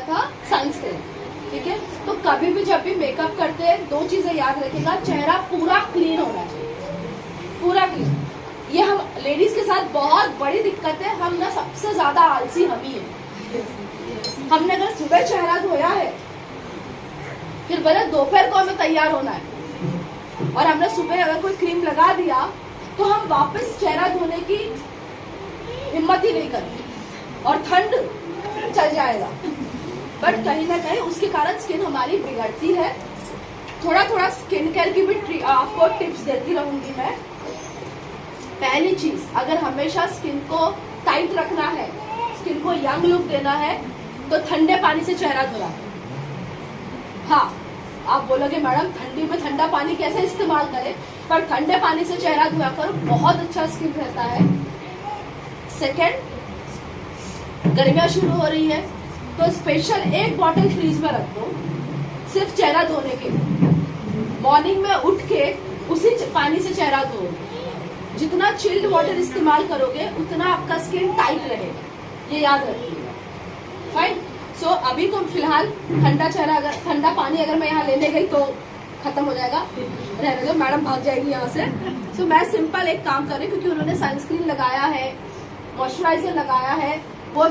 था सनस्क्रीन। ठीक है, तो कभी भी जब भी मेकअप करते हैं 2 चीजें याद रखेगा, चेहरा पूरा क्लीन होना चाहिए, पूरा क्लीन। ये हम लेडीज के साथ बहुत बड़ी दिक्कत है, हम ना सबसे ज्यादा आलसी हम ही है। हमने अगर सुबह चेहरा धोया है, फिर बोले दोपहर को हमें तैयार होना है, और हमने सुबह अगर कोई क्रीम लगा दिया तो हम वापस चेहरा धोने की हिम्मत ही नहीं करते, और ठंड चल जाएगा। बट कहीं ना कहीं उसके कारण स्किन हमारी बिगड़ती है। थोड़ा थोड़ा स्किन केयर की भी आपको टिप्स देती रहूंगी मैं। पहली चीज, अगर हमेशा स्किन को टाइट रखना है, स्किन को यंग लुक देना है, तो ठंडे पानी से चेहरा धोना। हाँ, आप बोलोगे मैडम ठंडी में ठंडा पानी कैसे इस्तेमाल करें, पर ठंडे पानी से चेहरा धोया करो, बहुत अच्छा स्किन रहता है। सेकेंड, गर्मियां शुरू हो रही है तो स्पेशल 1 बॉटल फ्रीज में रख दो, सिर्फ चेहरा धोने के लिए। मॉर्निंग में उठ के उसी पानी से चेहरा धो। जितना चिल्ड वाटर इस्तेमाल करोगे उतना आपका स्किन टाइट रहेगा, ये याद रखिएगा। फाइन। सो अभी तो फिलहाल ठंडा चेहरा, अगर ठंडा पानी अगर मैं यहाँ लेने गई तो खत्म हो जाएगा, रहने दो, मैडम भाग जाएगी यहाँ से। सो मैं सिंपल एक काम कर रही हूँ, क्योंकि उन्होंने सनस्क्रीन लगाया है, मॉइस्चराइजर लगाया है, वो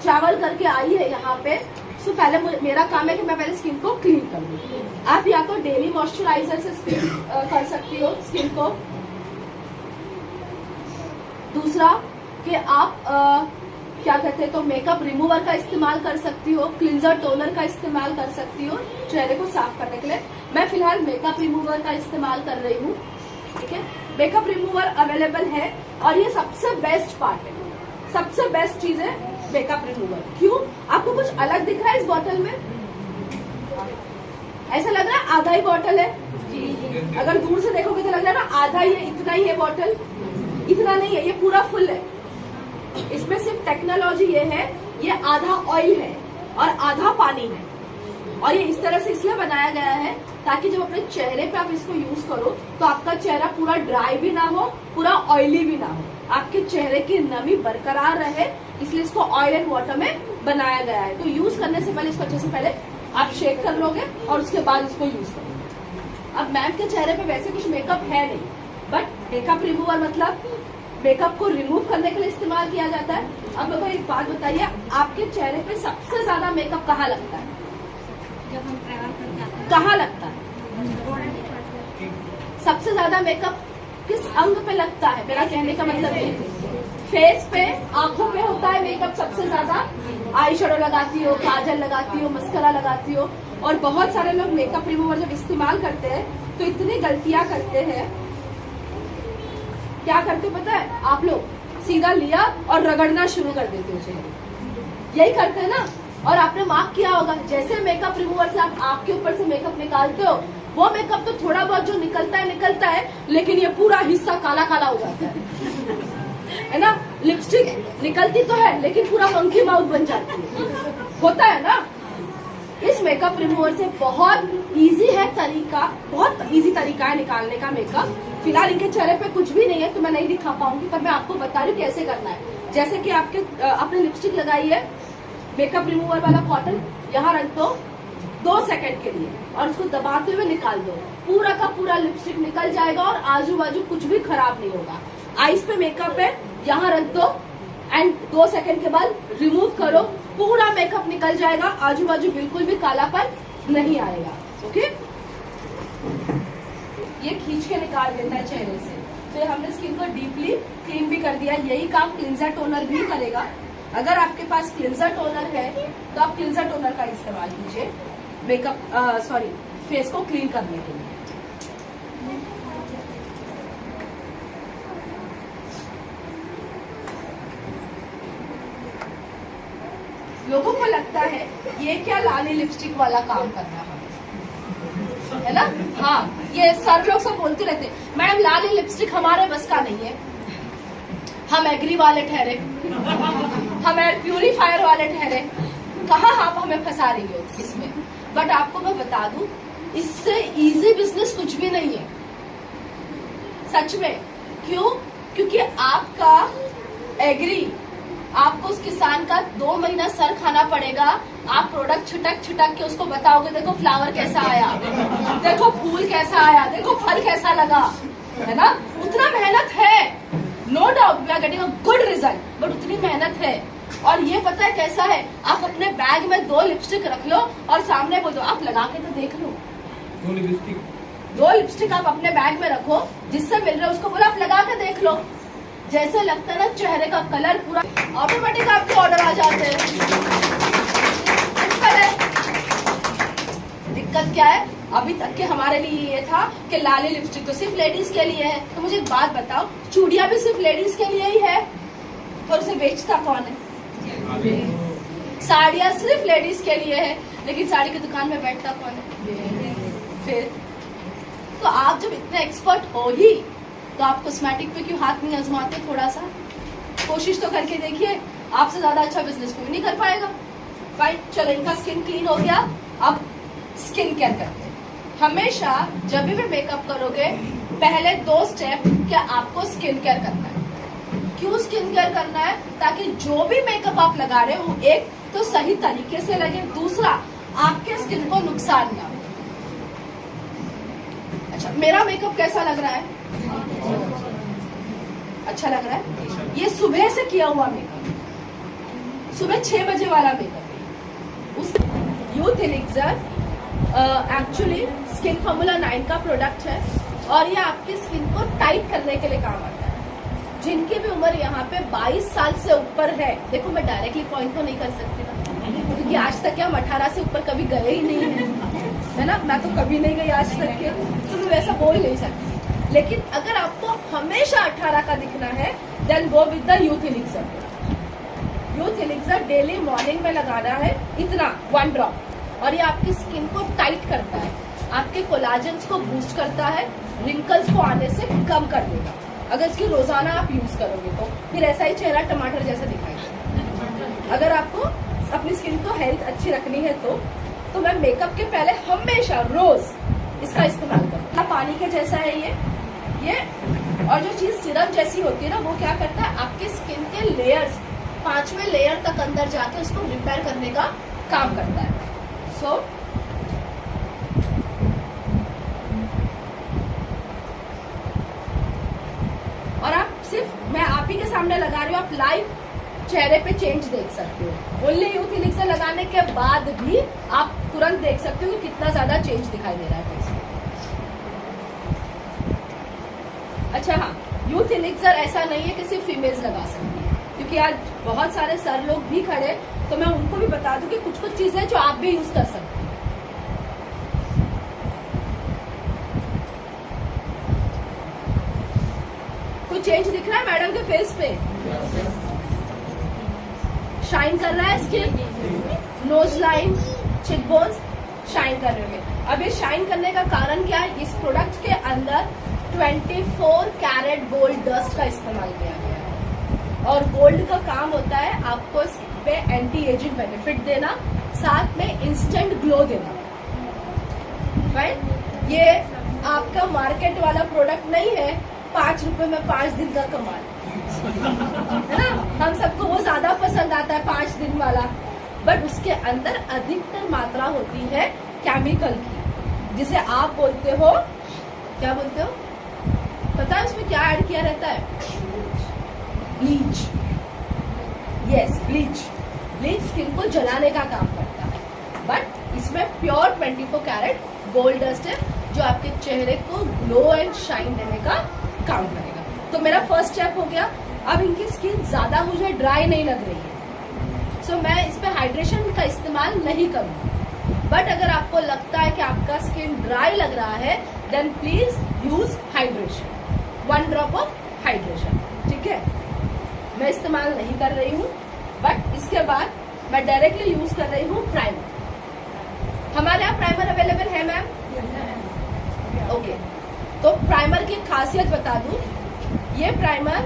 ट्रैवल करके आई है यहाँ पे। सो पहले मेरा काम है कि मैं पहले स्किन को क्लीन कर दूँ। आप या तो डेली मॉइस्चराइजर से स्किन कर सकती हो स्किन को। दूसरा कि आप क्या कहते हैं, तो मेकअप रिमूवर का इस्तेमाल कर सकती हो, क्लिंजर टोनर का इस्तेमाल कर सकती हो चेहरे को साफ करने के लिए। मैं फिलहाल मेकअप रिमूवर का इस्तेमाल कर रही हूँ। ठीक है, मेकअप रिमूवर अवेलेबल है, और ये सबसे बेस्ट पार्ट है, सबसे बेस्ट चीज है मेकअप रिमूवर। क्यों? आपको कुछ अलग दिख रहा है इस बोतल में? ऐसा लग रहा है आधा ही बोतल है। अगर दूर से देखोगे तो लग रहा है ना आधा ही है, इतना ही है बोतल। इतना नहीं है, ये पूरा फुल है। इसमें सिर्फ टेक्नोलॉजी ये है, ये आधा ऑयल है और आधा पानी है, और ये इस तरह से इसलिए बनाया गया है ताकि जब अपने चेहरे पे आप इसको यूज करो तो आपका चेहरा पूरा ड्राई भी ना हो, पूरा ऑयली भी ना हो, आपके चेहरे की नमी बरकरार रहे, इसलिए इसको ऑयल एंड वाटर में बनाया गया है। तो यूज करने से पहले इसको अच्छे से पहले आप शेक कर लोगे और उसके बाद इसको यूज करोगे। अब मैम के चेहरे पे वैसे कुछ मेकअप है नहीं, बट मेकअप रिमूवर मतलब मेकअप को रिमूव करने के लिए इस्तेमाल किया जाता है। अब मेरे को एक बात बताइए, आपके चेहरे पे सबसे ज्यादा मेकअप कहाँ लगता है? जब हम ट्रैवल करके आते हैं। कहाँ लगता है? सबसे ज्यादा मेकअप किस अंग पे लगता है? मेरा कहने का मतलब है फेस पे, आंखों पे होता है मेकअप सबसे ज्यादा। आई शेडो लगाती हो, काजल लगाती हो, मस्करा लगाती हो, और बहुत सारे लोग मेकअप रिमूवर जब इस्तेमाल करते हैं तो इतनी गलतियां करते हैं। क्या करते हो पता है? आप लोग सीधा लिया और रगड़ना शुरू कर देते हो चेहरे, यही करते हैं ना। और आपने मार्क किया होगा, जैसे मेकअप रिमूवर से आप आपके ऊपर से मेकअप निकालते हो, वो मेकअप तो थोड़ा बहुत जो निकलता है, लेकिन ये पूरा हिस्सा काला काला हो जाता है ना। लिपस्टिक निकलती तो है लेकिन पूरा मंकी माउथ बन जाती है, होता है ना। इस मेकअप रिमूवर से बहुत इजी है तरीका, बहुत इजी तरीका है निकालने का मेकअप। फिलहाल इनके चेहरे पे कुछ भी नहीं है तो मैं नहीं दिखा पाऊंगी, पर मैं आपको बता रही हूँ कैसे करना है। जैसे कि आपने लिपस्टिक लगाई है, मेकअप रिमूवर वाला कॉटन यहाँ रख दो 2 सेकंड के लिए, और उसको दबाते हुए निकाल दो, पूरा का पूरा लिपस्टिक निकल जाएगा और आजू बाजू कुछ भी खराब नहीं होगा। आईज पे मेकअप है, यहाँ रख दो एंड 2 सेकंड के बाद रिमूव करो, पूरा मेकअप निकल जाएगा, आजू बाजू बिल्कुल भी कालापन नहीं आएगा। ओके, ये खींच के निकाल देता है चेहरे से। तो हमने स्किन को डीपली क्लीन भी कर दिया। यही काम क्लिंजर टोनर भी करेगा। अगर आपके पास क्लिंजर टोनर है तो आप क्लिंजर टोनर का इस्तेमाल कीजिए मेकअप फेस को क्लीन करने के लिए। लोगों को लगता है ये क्या लाली लिपस्टिक वाला काम कर रहा है ना। हाँ, ये सर लोग सब बोलते रहते हैं मैडम लाली लिपस्टिक हमारे बस का नहीं है, हम एग्री वाले ठहरे, हम एयर प्यूरिफायर वाले ठहरे, कहाँ आप हमें फंसा रही हो इसमें। बट आपको मैं बता दूं, इससे इजी बिजनेस कुछ भी नहीं है सच में। क्यों? क्योंकि आपका एग्री, आपको उस किसान का 2 महीना सर खाना पड़ेगा, आप प्रोडक्ट छिटक छिटक के उसको बताओगे, देखो फ्लावर कैसा आया, देखो फूल कैसा आया, देखो फल कैसा लगा, है ना, उतना मेहनत है, no doubt we are getting a good result, but उतनी मेहनत है। और ये पता है कैसा है, आप अपने बैग में 2 लिपस्टिक रख लो और सामने बोल दो आप लगा के तो देख लो। 2 लिपस्टिक आप अपने बैग में रखो, जिससे मिल रहा है उसको बोलो आप लगा के देख लो, जैसे लगता है ना चेहरे का कलर पूरा ऑटोमेटिक आपके ऑर्डर आ जाते हैं। दिक्कत क्या है, अभी तक के हमारे लिए ये था कि लाली लिपस्टिक तो सिर्फ लेडीज के लिए है। तो मुझे एक बात बताओ, चूड़ियां भी सिर्फ लेडीज के लिए ही है, तो उसे बेचता कौन है? साड़ियां सिर्फ लेडीज के लिए है, लेकिन साड़ी की दुकान में बैठता कौन है? फिर तो आप जब इतने एक्सपर्ट हो ही, तो आप कॉस्मेटिक पे क्यों हाथ नहीं आजमाते? थोड़ा सा कोशिश तो करके देखिए, आपसे ज्यादा अच्छा बिजनेस कोई नहीं कर पाएगा। फाइन, चलो इनका स्किन क्लीन हो गया, अब स्किन केयर करते हैं। हमेशा जब भी मेकअप करोगे, पहले 2 स्टेप क्या आपको स्किन केयर करना है। क्यों स्किन केयर करना है? ताकि जो भी मेकअप आप लगा रहे हो, एक तो सही तरीके से लगे, दूसरा आपके स्किन को नुकसान ना हो। अच्छा, मेरा मेकअप कैसा लग रहा है? अच्छा लग रहा है। ये सुबह से किया हुआ मेकअप, सुबह 6 बजे वाला मेकअप। उस youth elixir actually skin formula 9 का प्रोडक्ट है, और ये आपकी स्किन को टाइट करने के लिए काम आता है। जिनकी भी उम्र यहाँ पे 22 साल से ऊपर है, देखो मैं डायरेक्टली पॉइंट तो नहीं कर सकती ना, क्योंकि आज तक हम 18 से ऊपर कभी गए ही नहीं है ना, मैं तो कभी नहीं गई आज तक के, तो मैं वैसा बोल नहीं सकती। लेकिन अगर आपको हमेशा 18 का दिखना है, then go with the youth elixir. Youth elixir daily morning में लगाना है, इतना 1 ड्रॉप, और ये आपकी स्किन को टाइट करता है, आपके कोलाजन्स को बूस्ट करता है, रिंकल्स को आने से कम कर देगा। अगर इसकी रोजाना आप यूज करोगे तो फिर ऐसा ही चेहरा टमाटर जैसा दिखाएगा। अगर आपको अपनी स्किन को हेल्थ अच्छी रखनी है तो मैं मेकअप के पहले हमेशा रोज इसका इस्तेमाल करूँ। पानी के जैसा है ये, और जो चीज सिरम जैसी होती है ना, वो क्या करता है, आपके स्किन के लेयर्स 5वें लेयर तक अंदर जाके उसको रिपेयर करने का काम करता है। सो और आप सिर्फ मैं आप ही के सामने लगा रही हूँ, आप लाइव चेहरे पे चेंज देख सकते हो। ओनली यूथ एलिक्सर लगाने के बाद भी आप तुरंत देख सकते हो कि कितना ज्यादा चेंज दिखाई दे रहा है फेस पे। अच्छा हाँ, यूथ एलिक्सर ऐसा नहीं है कि सिर्फ फीमेल्स लगा सकती है, क्योंकि आज बहुत सारे सर लोग भी खड़े, तो मैं उनको भी बता दूं कि कुछ कुछ चीजें जो आप भी यूज कर सकते हैं। कुछ चेंज दिख रहा है मैडम के फेस पे? शाइन कर रहा है स्किन, नोज लाइन, चिक बोन्स शाइन कर रहे हैं। अब ये शाइन करने का कारण क्या है? इस प्रोडक्ट के अंदर 24 कैरेट गोल्ड डस्ट का इस्तेमाल किया गया है, और गोल्ड का काम होता है आपको इस पे एंटी एजिंग बेनिफिट देना, साथ में इंस्टेंट ग्लो देना। राइट, ये आपका मार्केट वाला प्रोडक्ट नहीं है 5 रुपए में 5 दिन का कमाल, है ना। हम सबको वो ज्यादा पसंद आता है 5 दिन वाला, बट उसके अंदर अधिकतर मात्रा होती है केमिकल की, जिसे आप बोलते हो, क्या बोलते हो पता है उसमें क्या ऐड किया रहता है? Bleach. Yes, bleach. Bleach skin को जलाने का काम करता है, बट इसमें प्योर 24 कैरेट गोल्ड डस्ट है, जो आपके चेहरे को ग्लो एंड शाइन देने का काम करेगा। तो मेरा फर्स्ट स्टेप हो गया। अब इनकी स्किन ज्यादा मुझे ड्राई नहीं लग रही है, सो मैं इस पे हाइड्रेशन का इस्तेमाल नहीं करूंगी। बट अगर आपको लगता है कि आपका स्किन ड्राई लग रहा है, then please use hydration, 1 drop of hydration, ठीक है। मैं इस्तेमाल नहीं कर रही हूँ, बट इसके बाद मैं डायरेक्टली यूज कर रही हूँ प्राइमर। हमारे यहाँ प्राइमर अवेलेबल है मैम? ओके, तो प्राइमर की खासियत बता दूं, ये प्राइमर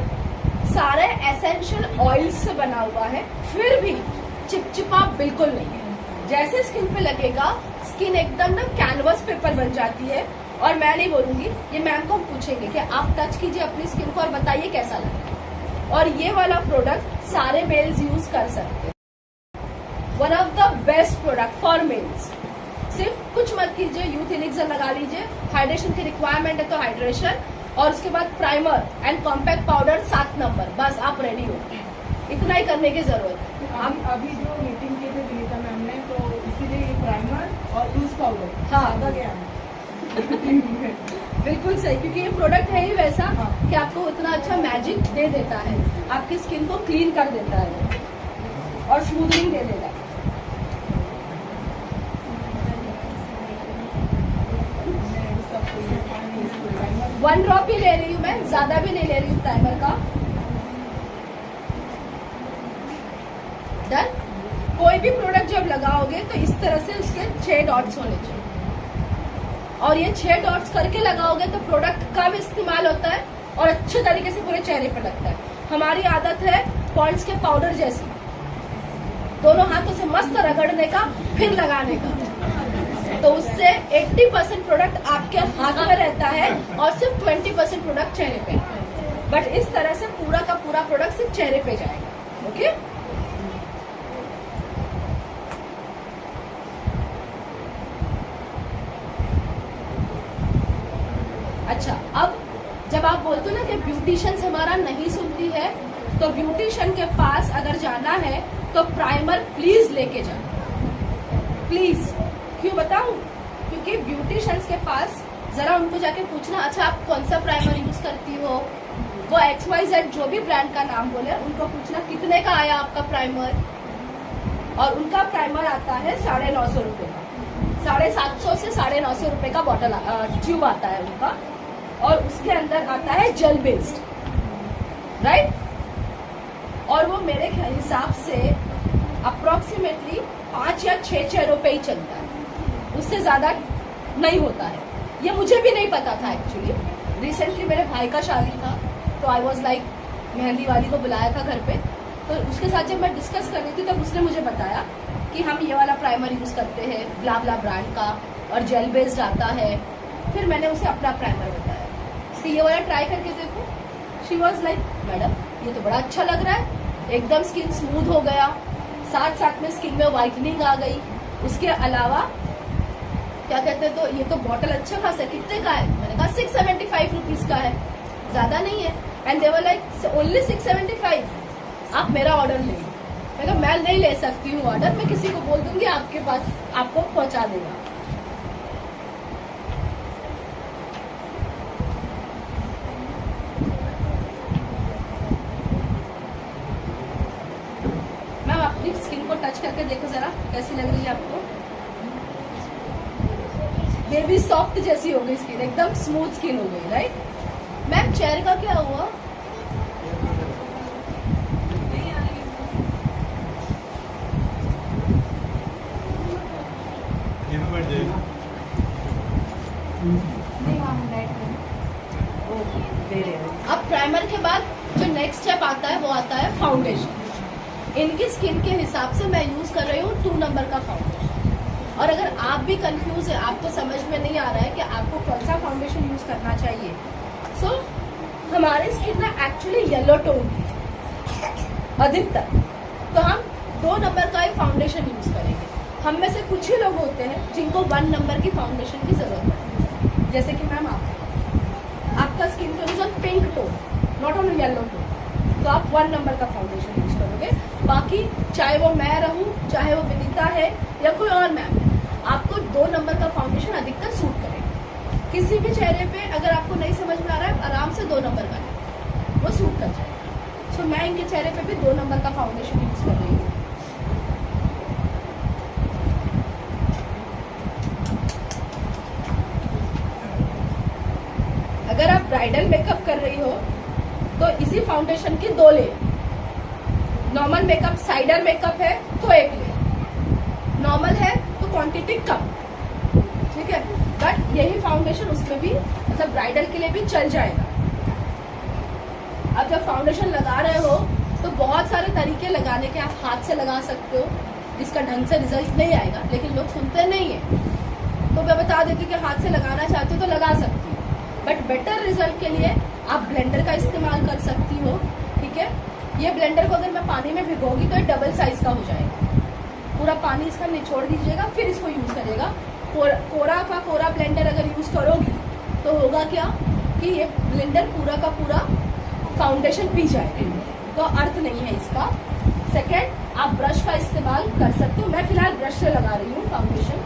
सारे एसेंशियल ऑयल्स से बना हुआ है, फिर भी चिपचिपा बिल्कुल नहीं है। जैसे स्किन पे लगेगा, स्किन एकदम ना कैनवस पेपर बन जाती है। और मैं नहीं बोलूंगी, ये मैम को पूछेंगे कि आप टच कीजिए अपनी स्किन को और बताइए कैसा लगा। और ये वाला प्रोडक्ट सारे मेल्स यूज कर सकते हैं, one of the best product for mails. सिर्फ कुछ मत कीजिए, यूथ एलिक्सर लगा लीजिए, हाइड्रेशन की रिक्वायरमेंट है तो हाइड्रेशन, और उसके बाद primer and compact powder 7 number, बस आप रेडी हो। इतना ही करने की जरूरत है। हम अभी जो मीटिंग की थी विनीता मैम ने, तो इसीलिए ये प्राइमर और लूज पाउडर हाँ। ज्यादा गया है। बिल्कुल सही, क्योंकि ये प्रोडक्ट है ही वैसा हाँ। कि आपको उतना अच्छा मैजिक दे देता है, आपकी स्किन को क्लीन कर देता है और स्मूथनिंग दे देगा। मैं सबको ये पानी इसको प्राइमर 1 ड्रॉप ही ले रही हूँ मैं, ज्यादा भी नहीं ले रही हूँ प्राइमर का। डन। कोई भी प्रोडक्ट जब लगाओगे तो इस तरह से उसके 6 डॉट्स होने चाहिए, और ये 6 डॉट्स करके लगाओगे तो प्रोडक्ट कम इस्तेमाल होता है और अच्छे तरीके से पूरे चेहरे पर लगता है। हमारी आदत है पॉन्ड्स के पाउडर जैसी, दोनों हाथों से मस्त रगड़ने का फिर लगाने का, तो उससे 80% प्रोडक्ट आपके हाथ में रहता है और सिर्फ 20% प्रोडक्ट चेहरे पे। बट इस तरह से पूरा का पूरा प्रोडक्ट सिर्फ चेहरे पे जाएगा। ओके, अच्छा, अब जब आप बोलते हो ना कि ब्यूटिशियन हमारा नहीं सुनती है, तो ब्यूटिशियन के पास अगर जाना है तो प्राइमर प्लीज लेके जाओ, प्लीज। क्यों बताऊं? क्योंकि ब्यूटिशियंस के पास जरा उनको जाके पूछना, अच्छा आप कौन सा प्राइमर यूज करती हो, वो XYZ जो भी ब्रांड का नाम बोले, उनको पूछना कितने का आया आपका प्राइमर, और उनका प्राइमर आता है 950 रुपए का, 750 से 950 रुपए का बॉटल ट्यूब आता है उनका, और उसके अंदर आता है जेल बेस्ड, राइट। और वो मेरे हिसाब से अप्रोक्सीमेटली 5 या 6 रुपए ही चलता है, उससे ज्यादा नहीं होता है। ये मुझे भी नहीं पता था एक्चुअली। रिसेंटली मेरे भाई का शादी था, तो आई वॉज लाइक, मेहंदी वाली को बुलाया था घर पे, तो उसके साथ जब मैं डिस्कस कर रही थी तब उसने मुझे बताया कि हम ये वाला प्राइमर यूज करते हैं ब्ला ब्ला ब्रांड का, और जेल बेस्ड आता है। फिर मैंने उसे अपना प्राइमर बताया कि ये वाला ट्राई करके देखो। शी वॉज लाइक, मैडम ये तो बड़ा अच्छा लग रहा है, एकदम स्किन स्मूथ हो गया, साथ साथ में स्किन में व्हाइटनिंग आ गई। उसके अलावा क्या कहते हैं, तो ये तो बॉटल अच्छा खासा, कितने का है? मैंने कहा 675 रुपीज का है, ज्यादा नहीं है। And they were like only 675, आप मेरा ऑर्डर ले। मैं कहा मैं नहीं ले सकती हूँ ऑर्डर, मैं किसी को बोल दूंगी आपके पास आपको पहुंचा देगा। मैम अपनी स्किन को टच करके देखो जरा, कैसी लग रही है आपको? बेबी सॉफ्ट जैसी हो गई स्किन, एकदम स्मूथ स्किन हो गई, राइट। मैम चेहरे का क्या हुआ? अब प्राइमर के बाद जो नेक्स्ट स्टेप आता है वो आता है फाउंडेशन। इनकी स्किन के हिसाब से मैं यूज कर रही हूँ 2 नंबर का फाउंडेशन। और अगर आप भी कंफ्यूज है, आपको समझ में नहीं आ रहा है कि आपको कौन सा फाउंडेशन यूज करना चाहिए, सो हमारी स्किन ना एक्चुअली येलो टोन है अधिकतर, तो हम 2 नंबर का ही फाउंडेशन यूज करेंगे। हम में से कुछ ही लोग होते हैं जिनको 1 नंबर की फाउंडेशन की जरूरत है, जैसे कि मैम आपका skin tone is on pink tone, not on yellow tone, तो आप 1 नंबर का फाउंडेशन यूज करोगे। बाकी चाहे वो मैं रहूं, चाहे वो विनीता है या कोई और मैम, आपको 2 नंबर का फाउंडेशन अधिकतर सूट करेगा। किसी भी चेहरे पे अगर आपको नहीं समझ में आ रहा है, आराम से 2 नंबर का वो सूट कर जाएगा। सो मैं इनके चेहरे पे भी 2 नंबर का फाउंडेशन यूज कर रही हूँ। अगर आप ब्राइडल मेकअप कर रही हो तो इसी फाउंडेशन की 2 ले। नॉर्मल मेकअप, साइडर मेकअप है तो 1 ले, नॉर्मल है तो क्वांटिटी कम, ठीक है। बट यही फाउंडेशन उसमें भी, मतलब ब्राइडल के लिए भी चल जाएगा। अब जब फाउंडेशन लगा रहे हो तो बहुत सारे तरीके लगाने के, आप हाथ से लगा सकते हो जिसका ढंग से रिजल्ट नहीं आएगा, लेकिन लोग सुनते नहीं है, तो मैं बता देती कि हाथ से लगाना चाहते हो तो लगा सकती हो, बट बेटर रिजल्ट के लिए आप ब्लेंडर का इस्तेमाल कर सकती हो, ठीक है। ये ब्लेंडर को अगर मैं पानी में भिगोगी तो ये डबल साइज का हो जाएगा, पूरा पानी इसका निचोड़ दीजिएगा, फिर इसको यूज़ करिएगा। कोरा का कोरा ब्लेंडर अगर यूज़ करोगे तो होगा क्या कि ये ब्लेंडर पूरा का पूरा फाउंडेशन पी जाएगा, तो अर्थ नहीं है इसका। सेकेंड, आप ब्रश का इस्तेमाल कर सकते हो। मैं फिलहाल ब्रश से लगा रही हूँ फाउंडेशन।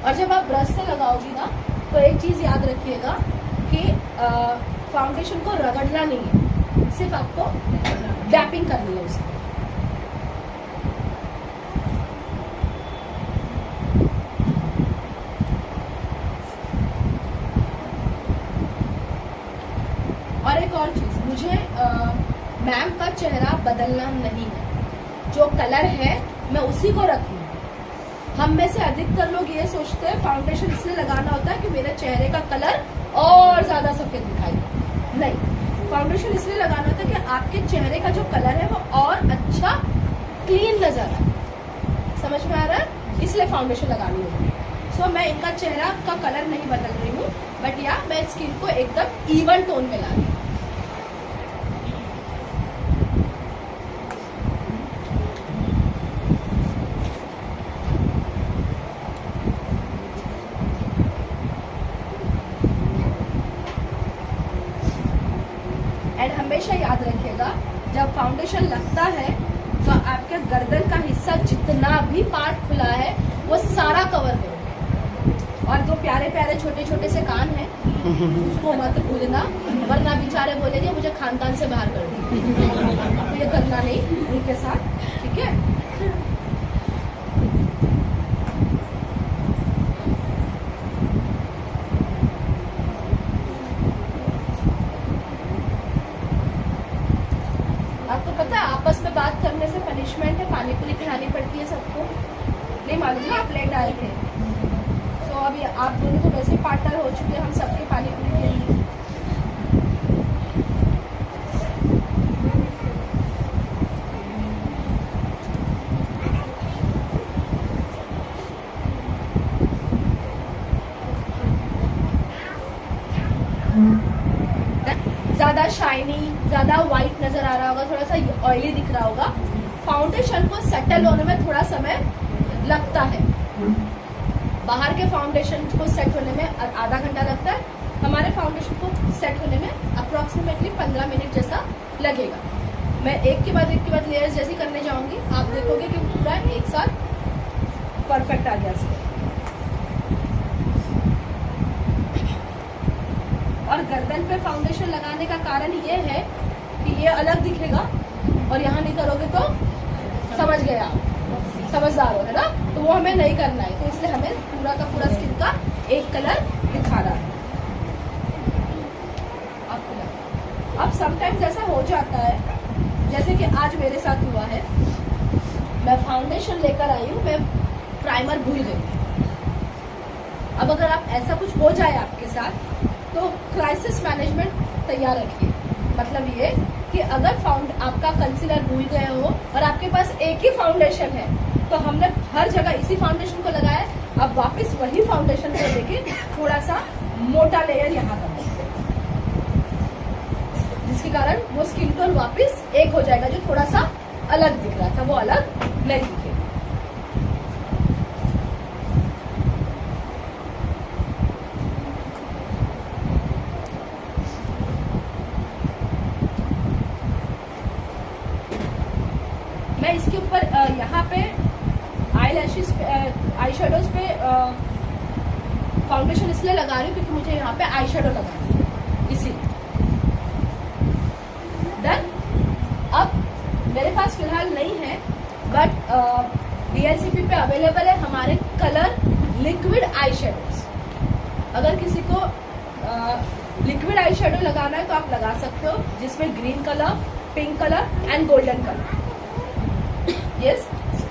और जब आप ब्रश से लगाओगी ना तो एक चीज़ याद रखिएगा कि फाउंडेशन को रगड़ना नहीं है, सिर्फ आपको डैपिंग करनी है उसकी। और एक और चीज़, मुझे मैम का चेहरा बदलना नहीं है, जो कलर है मैं उसी को रखूँगी। हम में से अधिकतर लोग ये सोचते हैं फाउंडेशन इसलिए लगाना होता है कि मेरे चेहरे का कलर और ज़्यादा सफ़ेद दिखाई दे। नहीं, फाउंडेशन इसलिए लगाना होता है कि आपके चेहरे का जो कलर है वो और अच्छा क्लीन नज़र आए। समझ में आ रहा है? इसलिए फाउंडेशन लगानी होगी। सो मैं इनका चेहरा का कलर नहीं बदल रही हूँ, बट या मैं स्किन को एकदम इवन टोन में ला रही हूँ। एंड हमेशा याद रखिएगा, जब फाउंडेशन लगता है तो आपके गर्दन का हिस्सा जितना भी पार्ट खुला है वो सारा कवर करो। और जो प्यारे प्यारे छोटे छोटे से कान हैं उसको मत भूलना, वरना बेचारे बोलेंगे मुझे खानदान से बाहर कर दो। ये करना नहीं उनके साथ, ठीक है? आपको पता है आपस में बात करने से पनिशमेंट है, पानी पूरी खिलानी पड़ती है सबको। नहीं मालूम ना, आप लेट आए थे। सो अभी आप दोनों तो वैसे पार्टनर हो चुके हैं हम सबके पानी पूरी के लिए। ज़्यादा शाइनी, ज़्यादा वाइट नज़र आ रहा होगा, थोड़ा सा ऑयली दिख रहा होगा। फाउंडेशन को सेटल होने में थोड़ा समय लगता है। बाहर के फाउंडेशन को सेट होने में आधा घंटा लगता है, हमारे फाउंडेशन को सेट होने में अप्रॉक्सीमेटली 15 मिनट जैसा लगेगा। मैं एक के बाद लेयर्स जैसी करने जाऊंगी, आप देखोगे कि पूरा एक साथ परफेक्ट आ गया इसका। और गर्दन पे फाउंडेशन लगाने का कारण ये है कि ये अलग दिखेगा, और यहाँ नहीं करोगे तो समझ गए आप, समझदार हो, है ना? तो वो हमें नहीं करना है, तो इसलिए हमें पूरा का पूरा स्किन का एक कलर दिखाना है। अब समटाइम्स ऐसा हो जाता है, जैसे कि आज मेरे साथ हुआ है, मैं फाउंडेशन लेकर आई हूँ, मैं प्राइमर भूल गई। अब अगर आप ऐसा कुछ हो जाए आपके साथ तो क्राइसिस मैनेजमेंट तैयार रखिए। मतलब ये कि अगर आपका कंसीलर भूल गए हो और आपके पास एक ही फाउंडेशन है, तो हमने हर जगह इसी फाउंडेशन को लगाया, अब वापस वही फाउंडेशन को लेके थोड़ा सा मोटा लेयर यहाँ कर देंगे, जिसके कारण वो स्किन टोन वापस एक हो जाएगा। जो थोड़ा सा अलग दिख रहा था वो अलग नहीं दिखेगा। मैं इसके ऊपर यहाँ पे आईलैशेस पे आई शेडोज पे फाउंडेशन इसलिए लगा रही हूँ क्योंकि मुझे यहाँ पे आई शेडो लगानी है, इसीलिए। देन अब मेरे पास फिलहाल नहीं है, बट DLCP पे अवेलेबल है हमारे कलर लिक्विड आई शेडोज। अगर किसी को लिक्विड आई शेडो लगाना है तो आप लगा सकते हो, जिसमें green colour, pink colour and golden colour, yes,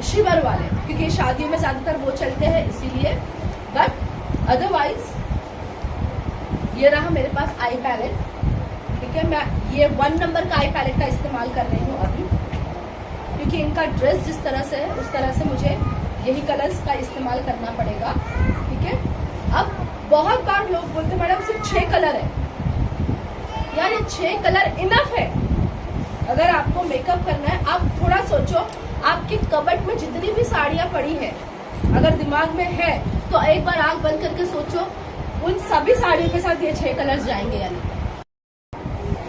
शिवर वाले, क्योंकि शादियों में ज्यादातर वो चलते हैं इसीलिए। बट अदरवाइज ये रहा मेरे पास आई पैलेट, ठीक है? मैं ये 1 नंबर का आई पैलेट का इस्तेमाल कर रही हूँ अभी, क्योंकि इनका ड्रेस जिस तरह से है उस तरह से मुझे यही कलर्स का इस्तेमाल करना पड़ेगा, ठीक है? अब बहुत बार लोग बोलते मैडम सिर्फ 6 कलर है, यार ये 6 कलर इनफ है। अगर आपको मेकअप करना है, आप थोड़ा सोचो, आपके कबर्ड में जितनी भी साड़ियाँ पड़ी है, अगर दिमाग में है तो एक बार आंख बंद करके सोचो उन सभी साड़ियों के साथ ये 6 कलर्स जाएंगे या नहीं।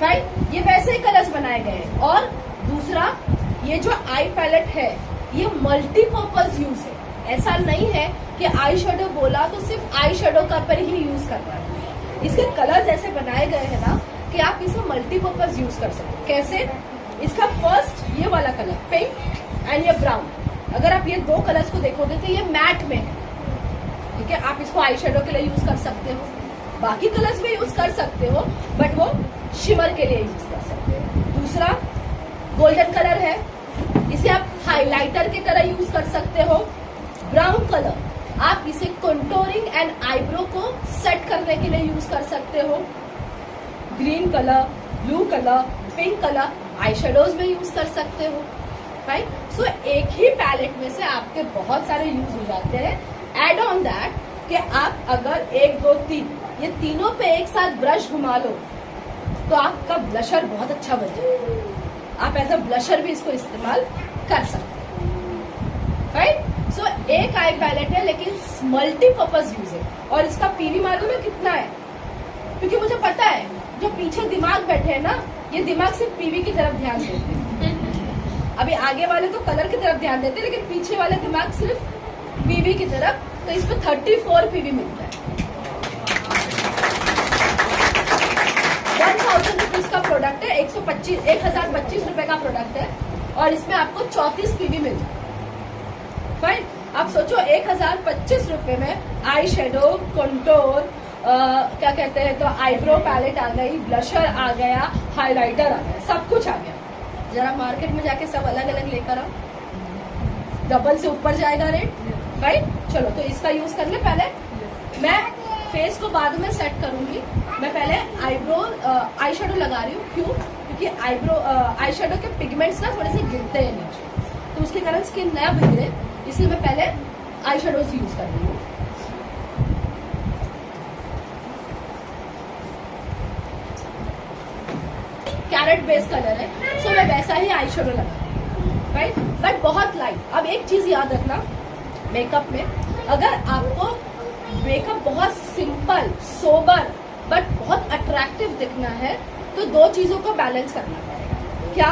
राइट, ये वैसे ही कलर्स बनाए गए हैं। और दूसरा, ये जो आई पैलेट है ये मल्टीपर्पज यूज है। ऐसा नहीं है कि आई शेडो बोला तो सिर्फ आई शेडो का पर ही यूज करना है। इसके कलर्स ऐसे बनाए गए हैं ना कि आप इसे मल्टीपर्पज यूज कर सकते हो। कैसे? इसका फर्स्ट ये वाला कलर पिंक एंड ये ब्राउन, अगर आप ये 2 कलर्स को देखोगे तो ये मैट में है, ठीक है। आप इसको आई शेडो के लिए यूज कर सकते हो, बाकी कलर्स में यूज कर सकते हो, बट वो शिमर के लिए यूज कर सकते हो। दूसरा गोल्डन कलर है, इसे आप हाइलाइटर की तरह यूज कर सकते हो। ब्राउन कलर आप इसे कंटूरिंग एंड आईब्रो को सेट करने के लिए यूज कर सकते हो। Green colour, blue colour, pink colour eye shadows में यूज कर सकते हो। राइट, सो एक ही पैलेट में से आपके बहुत सारे यूज हो जाते हैं। एड ऑन दैट कि आप अगर 1, 2, 3 ये तीनों पे एक साथ ब्रश घुमा लो तो आपका ब्लशर बहुत अच्छा बन जाएगा। आप एज अ ब्लशर भी इसको इस्तेमाल कर सकते हैं। राइट, सो एक आई पैलेट है लेकिन मल्टीपर्पज यूज है। और इसका पीवी मालूम है कितना है? क्योंकि मुझे पता है जो पीछे दिमाग बैठे हैं ना, ये दिमाग सिर्फ पीवी की तरफ ध्यान देते हैं। अभी आगे वाले तो कलर की तरफ ध्यान देते हैं, लेकिन पीछे वाले दिमाग सिर्फ पीवी की तरफ। तो इसमें 34 पीवी मिलता है। 1000 रुपीज का प्रोडक्ट है, 1025 रुपए का प्रोडक्ट है और इसमें आपको 34 पीवी मिलता है। फाइन, आप सोचो 1025 रुपए में आई शेडो, कंटूर, क्या कहते हैं तो आईब्रो पैलेट आ गई, ब्लशर आ गया, हाइलाइटर आ गया, सब कुछ आ गया। जरा मार्केट में जाके सब अलग अलग लेकर आओ, डबल से ऊपर जाएगा रेट। राइट, चलो तो इसका यूज कर ले। पहले मैं फेस को बाद में सेट करूंगी, मैं पहले आई शेडो लगा रही हूँ। क्यों? क्योंकि आई शेडो के पिगमेंट्स ना थोड़े से गिरते हैं नीचे, तो उसके कारण स्किन नया बिगड़े, इसलिए मैं पहले आई शेडोज यूज कर रही हूँ। कैरेट बेस कलर है, सो मैं वैसा ही आई शेडो लगा, राइट, बट बहुत लाइट। अब एक चीज याद रखना, मेकअप में अगर आपको मेकअप बहुत सिंपल, सोबर बट बहुत अट्रैक्टिव दिखना है तो 2 चीजों को बैलेंस करना पड़ेगा। क्या?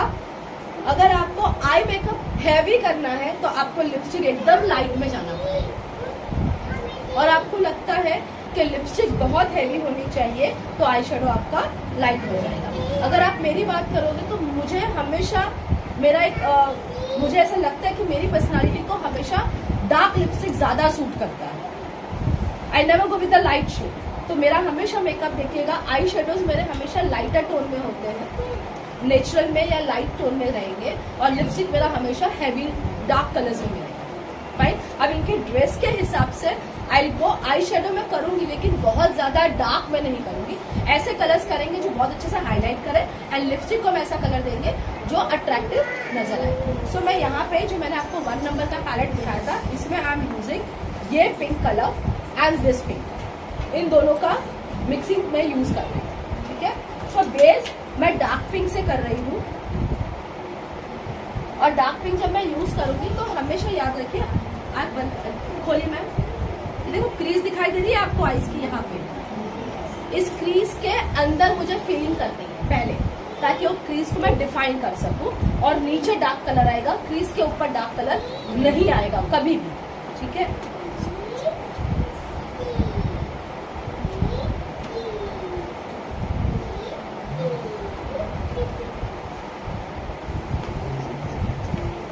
अगर आपको आई मेकअप हैवी करना है तो आपको लिपस्टिक एकदम लाइट में जाना पड़ेगा, और आपको लगता है कि लिपस्टिक बहुत हैवी होनी चाहिए तो आई शेडो आपका लाइट हो जाएगा। अगर आप मेरी बात करोगे तो मुझे हमेशा मुझे ऐसा लगता है कि मेरी पर्सनालिटी को हमेशा डार्क लिपस्टिक ज्यादा सूट करता है। I never go with the light shade, तो मेरा हमेशा मेकअप देखिएगा आई शेडोज मेरे हमेशा लाइटर टोन में होते हैं, नेचुरल में या लाइट टोन में रहेंगे, और लिपस्टिक मेरा हमेशा हैवी डार्क कलर्स में रहेगा। फाइन, अब इनके ड्रेस के हिसाब से आई शेडो में करूंगी, लेकिन बहुत ज्यादा डार्क में नहीं करूंगी। ऐसे कलर्स करेंगे जो बहुत अच्छे से हाईलाइट करे, एंड लिपस्टिक को हम ऐसा कलर देंगे जो अट्रैक्टिव नजर आए। सो मैं यहाँ पे जो मैंने आपको 1 नंबर का पैलेट दिखाया था, इसमें आई एम यूजिंग ये pink colour and this pink, इन दोनों का मिक्सिंग में यूज कर रही हूँ। ठीक है, सो बेस मैं डार्क पिंक से कर रही हूँ, और डार्क पिंक जब मैं यूज करूंगी तो हमेशा याद रखिए, आप खोलिए मैम, देखो क्रीज दिखाई दे रही है आपको आईज की, यहाँ पे इस क्रीज के अंदर मुझे फिलिंग करनी है पहले, ताकि वो क्रीज को मैं डिफाइन कर सकूं, और नीचे डार्क कलर आएगा, क्रीज के ऊपर डार्क कलर नहीं आएगा कभी भी। ठीक है,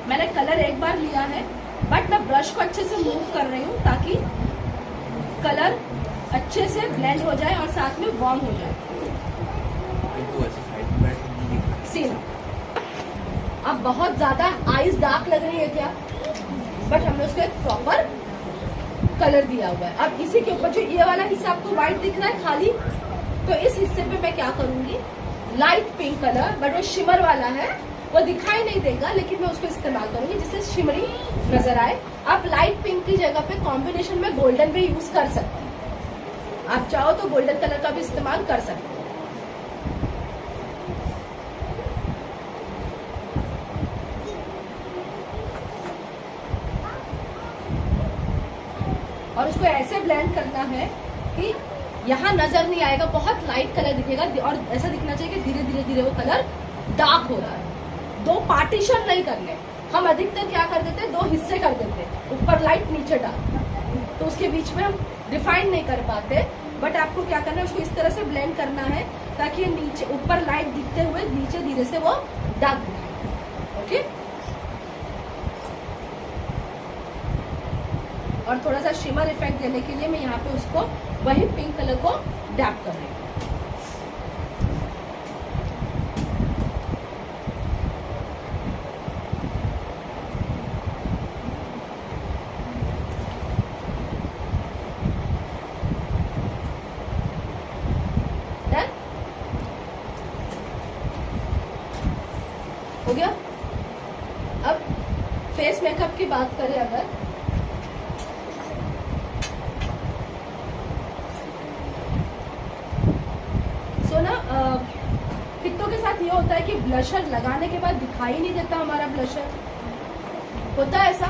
मैंने कलर एक बार लिया है, बट मैं ब्रश को अच्छे से मूव कर रही हूँ ताकि कलर अच्छे से ब्लेंड हो जाए और साथ में वार्म हो जाए। सीन अब बहुत ज्यादा आईज डार्क लग रही है क्या? बट हमने उसको एक प्रॉपर कलर दिया हुआ है। अब इसी के ऊपर जो ये वाला हिस्सा आपको व्हाइट दिख रहा है खाली, तो इस हिस्से पे मैं क्या करूंगी, लाइट पिंक कलर, बट वो शिमर वाला है, वो दिखाई नहीं देगा, लेकिन मैं उसको इस्तेमाल करूंगी जिससे शिमरी नजर आए। आप लाइट पिंक की जगह पे कॉम्बिनेशन में गोल्डन भी यूज कर सकते हैं, आप चाहो तो गोल्डन कलर का भी इस्तेमाल कर सकते हैं। इसको ऐसे ब्लेंड करना है कि यहाँ नजर नहीं आएगा, बहुत लाइट कलर दिखेगा और ऐसा दिखना चाहिए कि धीरे धीरे धीरे वो कलर डार्क हो रहा है। दो पार्टीशन नहीं करने, हम अधिकतर क्या कर देते हैं, दो हिस्से कर देते हैं, ऊपर लाइट नीचे डार्क, तो उसके बीच में हम डिफाइन नहीं कर पाते। बट आपको क्या करना है, उसको इस तरह से ब्लेंड करना है ताकि नीचे ऊपर लाइट दिखते हुए नीचे धीरे से वो डार्क दिखे। ओके, और थोड़ा सा शिमर इफेक्ट देने के लिए मैं यहाँ पे उसको वही पिंक कलर को डैप कर रही हूँ। हो गया। अब फेस मेकअप की बात करें अगर, सो ना कितनों के साथ ये होता है कि ब्लशर लगाने के बाद दिखाई नहीं देता हमारा ब्लशर। होता है ऐसा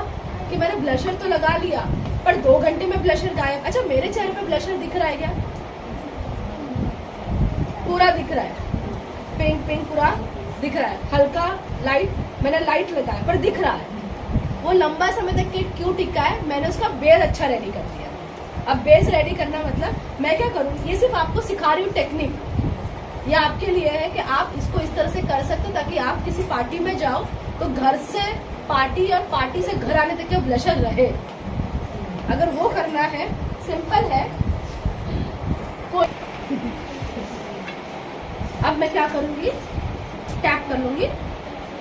कि मैंने ब्लशर तो लगा लिया पर 2 घंटे में ब्लशर गायब। अच्छा, मेरे चेहरे पे ब्लशर दिख रहा है क्या? पूरा दिख रहा है, पिंक पिंक पूरा दिख रहा है, हल्का लाइट मैंने लाइट लगाया पर दिख रहा है। वो लंबा समय तक के क्यों टिका है? मैंने उसका बेस अच्छा रेडी कर दिया। अब बेस रेडी करना मतलब मैं क्या करूँ, ये सिर्फ आपको सिखा रही हूँ टेक्निक, ये आपके लिए है कि आप इसको इस तरह से कर सकते हो ताकि आप किसी पार्टी में जाओ तो घर से पार्टी और पार्टी से घर आने तक के ब्लशर रहे। अगर वो करना है, सिंपल है। अब मैं क्या करूंगी, टैप कर लूंगी।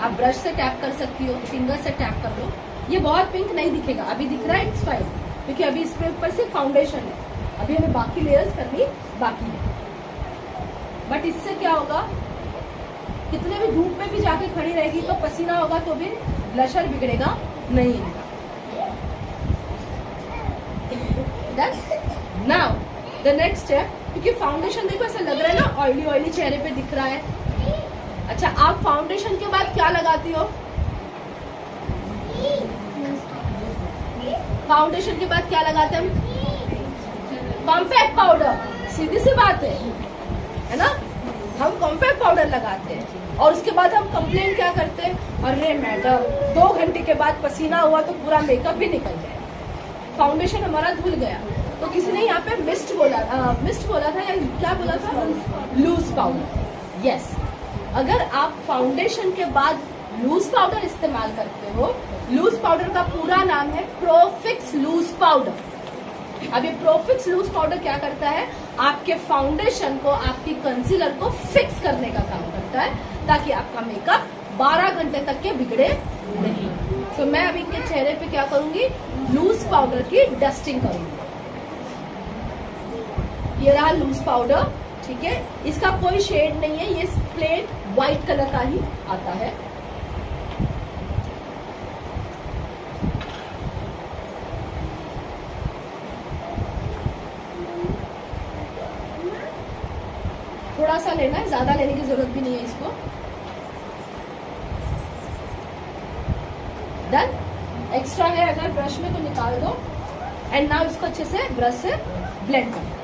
आप ब्रश से टैप कर सकती हो, फिंगर से टैप कर लो। ये बहुत पिंक नहीं दिखेगा, अभी दिख रहा है, इट्स फाइन, क्योंकि अभी इसके ऊपर से फाउंडेशन है, अभी हमें बाकी लेयर्स करनी बाकी है। बट इससे क्या होगा, कितने भी धूप में भी जाके खड़ी रहेगी तो पसीना होगा तो भी ब्लशर बिगड़ेगा नहीं है। नाउ द नेक्स्ट स्टेप, क्योंकि फाउंडेशन देखो ऐसा लग रहा है ना ऑयली ऑयली चेहरे पे दिख रहा है। अच्छा, आप फाउंडेशन के बाद क्या लगाती हो? फाउंडेशन के बाद क्या लगाते हैं हम? Compact powder. सीधी सी बात है ना, हम कॉम्पैक्ट पाउडर लगाते हैं और उसके बाद हम कंप्लेन क्या करते हैं, अरे मैडम 2 घंटे के बाद पसीना हुआ तो पूरा मेकअप भी निकल गया, फाउंडेशन हमारा धुल गया। तो किसी ने यहाँ पे मिस्ट बोला था या क्या बोला था, लूज पाउडर। यस, अगर आप फाउंडेशन के बाद लूज पाउडर इस्तेमाल करते हो, लूज पाउडर का पूरा नाम है प्रोफिक्स लूज पाउडर। अब ये प्रोफिक्स लूज पाउडर क्या करता है, आपके फाउंडेशन को, आपकी कंसीलर को फिक्स करने का काम करता है ताकि आपका मेकअप 12 घंटे तक के बिगड़े नहीं। तो मैं अभी इनके चेहरे पे क्या करूंगी, लूज पाउडर की डस्टिंग करूंगी। ये रहा लूज पाउडर, ठीक है, इसका कोई शेड नहीं है, ये प्लेन व्हाइट कलर का ही आता है। थोड़ा सा लेना है, ज्यादा लेने की जरूरत भी नहीं है इसको। डन। एक्स्ट्रा है अगर ब्रश में तो निकाल दो। एंड नाउ इसको अच्छे से ब्रश से ब्लेंड कर।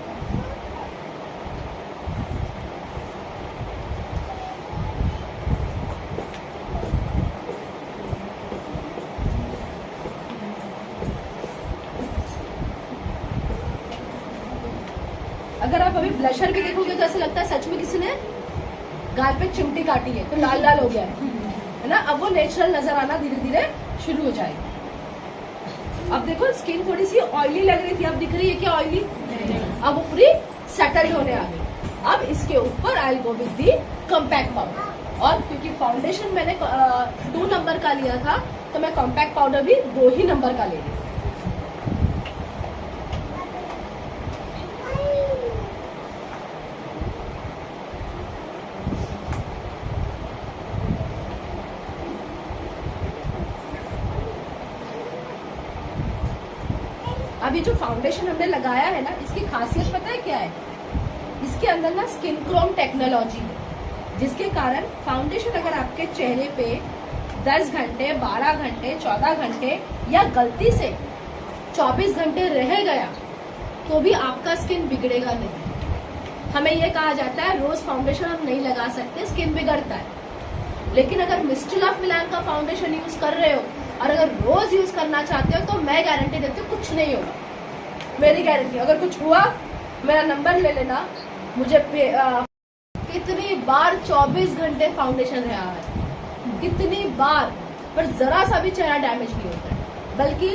अगर आप अभी ब्लशर भी देखोगे तो ऐसा लगता है सच में किसी ने गाल पे चिमटी काटी है तो लाल लाल हो गया है ना। अब वो नेचुरल नजर आना धीरे धीरे शुरू हो जाएगी। अब देखो स्किन थोड़ी सी ऑयली लग रही थी, अब दिख रही है क्या ऑयली? अब वो पूरी सेटल होने आ गई। अब इसके ऊपर I go with the compact powder, और क्योंकि फाउंडेशन मैंने 2 नंबर का लिया था तो मैं कॉम्पैक्ट पाउडर भी 2 ही नंबर का ले ली। अभी जो फाउंडेशन हमने लगाया है ना, इसकी खासियत पता है क्या है? इसके अंदर ना स्किन क्रोम टेक्नोलॉजी है, जिसके कारण फाउंडेशन अगर आपके चेहरे पे 10 घंटे, 12 घंटे, 14 घंटे या गलती से 24 घंटे रह गया तो भी आपका स्किन बिगड़ेगा नहीं। हमें ये कहा जाता है रोज फाउंडेशन हम नहीं लगा सकते, स्किन बिगड़ता है। लेकिन अगर मिस्टर ऑफ मिलान का फाउंडेशन यूज कर रहे हो और अगर रोज यूज करना चाहते हो तो मैं गारंटी देती हूँ कुछ नहीं होगा, मेरी गारंटी। अगर कुछ हुआ मेरा नंबर ले लेना। मुझे कितनी बार 24 घंटे फाउंडेशन रहा है, कितनी बार, पर जरा सा भी चेहरा डैमेज नहीं होता है, बल्कि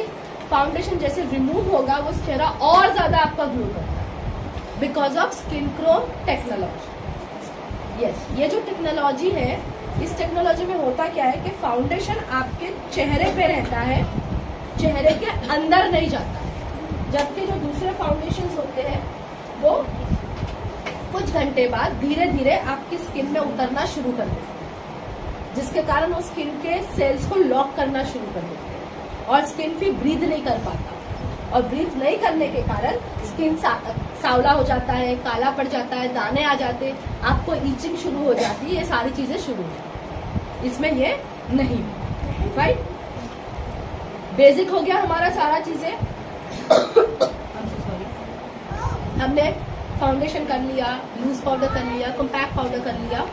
फाउंडेशन जैसे रिमूव होगा वो चेहरा और ज्यादा आपका ग्लो करता है because of skin Chrome technology. Yes, ये जो टेक्नोलॉजी है, इस टेक्नोलॉजी में होता क्या है कि फाउंडेशन आपके चेहरे पे रहता है, चेहरे के अंदर नहीं जाता है। जबकि जो दूसरे फाउंडेशन होते हैं वो कुछ घंटे बाद धीरे धीरे आपकी स्किन में उतरना शुरू कर देते हैं, जिसके कारण वो स्किन के सेल्स को लॉक करना शुरू कर देते हैं और स्किन भी ब्रीथ नहीं कर पाता। और ब्रीथ नहीं करने के कारण स्किन सांवला हो जाता है, काला पड़ जाता है, दाने आ जाते हैं, आपको ईचिंग शुरू हो जाती है, ये सारी चीजें शुरू हो जाती है। इसमें ये नहीं, राइट। बेसिक हो गया हमारा सारा चीजें। हमने फाउंडेशन कर लिया, लूज पाउडर कर लिया, कॉम्पैक्ट पाउडर कर लिया,